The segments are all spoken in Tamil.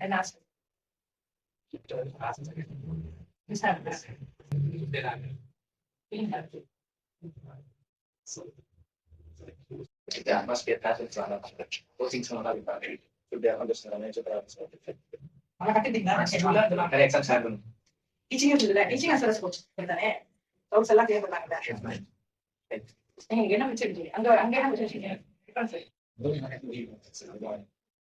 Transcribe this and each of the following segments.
And ask. This happens. There must be a passage to another coaching some other should they understand the nature of exams happen. Teaching you to teaching as well as coach. Those are clear about that. என்ன வச்சிருக்கீங்க அங்க அங்க என்ன வச்சிருக்கீங்க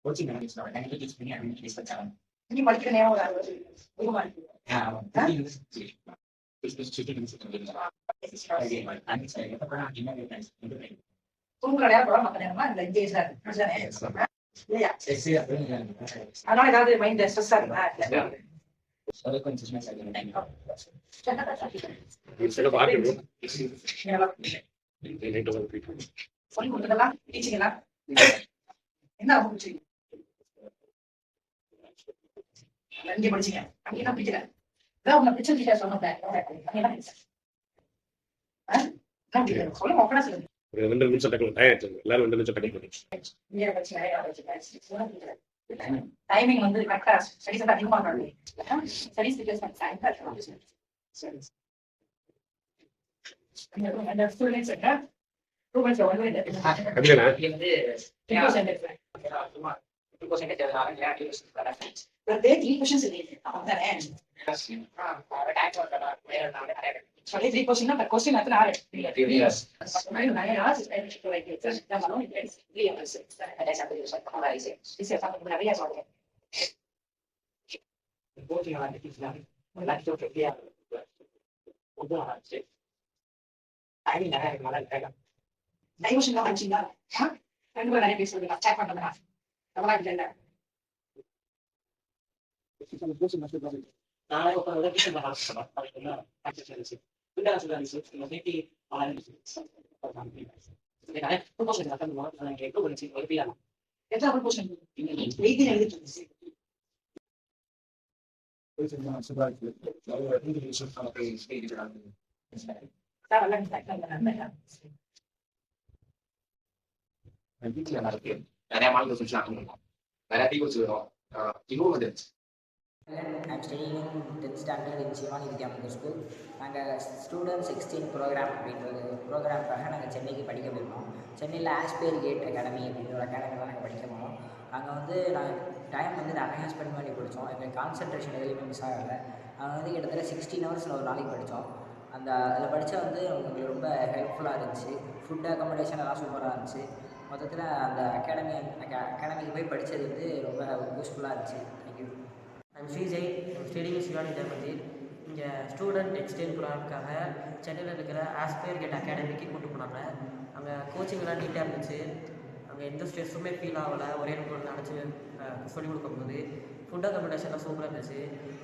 coaching is not an just being a release the time. நீ படிக்கிற நேரம் ஒரு 60 மார்க் தூங்குற நேரம் கூட மற்ற நேரமா இந்த எங்கேஜா இருக்கு இல்லையா அதனால ஏதாவது மைண்ட் ஸ்ட்ரெஸ்ஸா இருக்குதா சொல்லி கொடுத்ததெல்லாம் டீச்சிங்களா என்ன முடிச்சீங்க அங்கே படிச்சீங்க அங்கே தான் பிடிக்கல இதான் உங்க பிடிச்ச டீச்சர் சொன்னேன் அங்கே தான் பிடிச்சேன் சொல்லுங்க உடனே சொல்லுங்க ஒரு 2 நிமிஷம் டக்குனு டயர்ட் எல்லாரும் 2 நிமிஷம் டக்குனு டைமிங் வந்து கரெக்டா ஸ்டடீஸ் அதிகமா பண்ணணும் ஸ்டடீஸ் அந்த ஸ்டூடெண்ட்ஸ் ரூபன்ஸ் வந்து 3 questions இல்லையே அதானே sorry 3 questions per question அத்தனை ஆறு yes நான் யாஸ் like exam பண்ணனும் இல்லையா அத சாப்பிட்டு சொல்றேன் இது சாப்பிட்டு நிறைய சொல்றேன் கோச்சிங் ஆன டீச்சர் ஒரு லாக்டோ ஃப்ரீயா உதாரணம் ஐ நிறைய நல்லா டைவர்ஷன் தான் ஆச்சுங்களா ரெண்டு பேரும் நிறைய பேசுறீங்க ஸ்டார்ட் பண்றதா நல்லா இல்ல நாளை ஒரு ரெவிஷன் பண்ணலாம் அப்படினா ஆக்சுவலி விண்டா சொல்லுங்க இந்த பேட்டி நிறைய ப்ரொபோசல் நடக்குமா நான் கேட்க ஒரு சின்ன ஒரு பியா எத்தனை ப்ரொபோசல் வெயிட்டிங் எழுதிட்டு நிறைய மாணவர்கள் சொல்லி நிறைய டீச்சர்ஸ் வரும் இன்னும் வந்து I'm studying in 10th standard in Shivani Vidyamandir School. நாங்கள் ஸ்டூடெண்ட்ஸ் எக்ஸ்சேஞ்ச் ப்ரோக்ராம் அப்படின்றது ப்ரோக்ராமுக்காக நாங்கள் சென்னைக்கு படிக்க போயிருந்தோம். சென்னையில் ஆஸ்பேர் கேட் அகாடமி அப்படின்ற ஒரு அகாடமியில் நாங்கள் படிக்க போனோம். அங்கே வந்து நாங்கள் டைம் வந்து நிறையா ஸ்பெண்ட் பண்ணி படித்தோம். எங்களுக்கு கான்சன்ட்ரேஷன் எதுலையுமே மிஸ் ஆகலை. நாங்கள் வந்து கிட்டத்தட்ட 16 hours ஒரு நாளைக்கு படித்தோம். அதில் படித்தா வந்து உங்களுக்கு ரொம்ப ஹெல்ப்ஃபுல்லாக இருந்துச்சு. ஃபுட் அக்காமடேஷன் எல்லாம் சூப்பராக இருந்துச்சு. மொத்தத்தில் அந்த அகாடமிக்கு போய் படித்தது வந்து ரொம்ப யூஸ்ஃபுல்லாக இருந்துச்சு. Thank you. I'm Srijay. I'm studying in Shivani Vidyamandir. இங்கே ஸ்டூடெண்ட் எக்ஸ்சேஞ்ச் ப்ரோக்ராமுக்காக சென்னையில் இருக்கிற ஆஸ்பேர் கேட் அகாடமிக்கு கூட்டு போனாங்க. அங்கே கோச்சிங்லாம் நீட்டாக இருந்துச்சு. அங்கே எந்த ஸ்ட்ரெஸ்ஸுமே ஃபீல் ஆகலை. ஒரே ரூமில் நினச்சி சொல்லிக் கொடுக்கும்போது ஃபுட் அக்காமடேஷன்லாம் சூப்பராக இருந்துச்சு.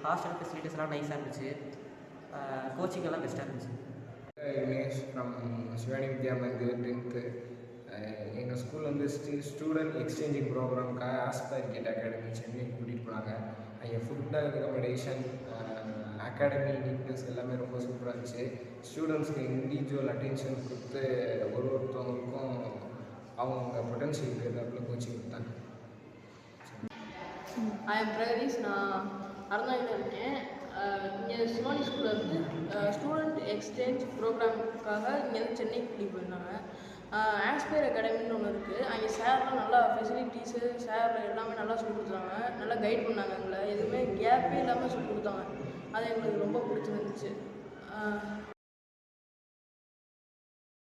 ஹாஸ்டல் ஃபெசிலிட்டிஸ்லாம் நைஸாக இருந்துச்சு. கோச்சிங் எல்லாம் பெஸ்ட்டாக இருந்துச்சு. Vinesh from Shivani Vidyamandir 10th. எங்கள் ஸ்கூலில் வந்து ஸ்டூடெண்ட் எக்ஸ்சேஞ்சிங் ப்ரோக்ராமுக்காக ஆஸ்பேர் கேட் அகாடமி சென்னைக்கு கூட்டிகிட்டு போனாங்க. அங்கே ஃபுட் அக்காமடேஷன் அகாடமி நீட்னஸ் எல்லாமே ரொம்ப சூப்பராக இருந்துச்சு. ஸ்டூடெண்ட்ஸ்க்கு இண்டிவிஜுவல் அட்டென்ஷன் கொடுத்து ஒருத்தவங்களுக்கும் அவங்க பொட்டன்ஷியல் இருக்கிற கோச்சிங் கொடுத்தாங்க. I am Pragadeesh. நான் அறந்தாங்கில் இருக்கேன். இங்கே சிவானி ஸ்கூலில் வந்து ஸ்டூடெண்ட் எக்ஸ்சேஞ்ச் ப்ரோக்ராமுக்காக இங்கேருந்து சென்னைக்கு கூட்டிகிட்டு போயிருந்தாங்க. ஆஸ்பேர் அகாடமின்னு ஒன்று இருக்குது. அங்கே சார்லாம் நல்லா ஃபெசிலிட்டிஸு சார் எல்லாமே நல்லா சொல்லிக் கொடுத்தாங்க. நல்லா கைட் பண்ணாங்க. எங்களை எதுவுமே கேப்பே இல்லாமல் சொல்லிக் கொடுத்தாங்க. அது எங்களுக்கு ரொம்ப பிடிச்சிருந்துச்சு.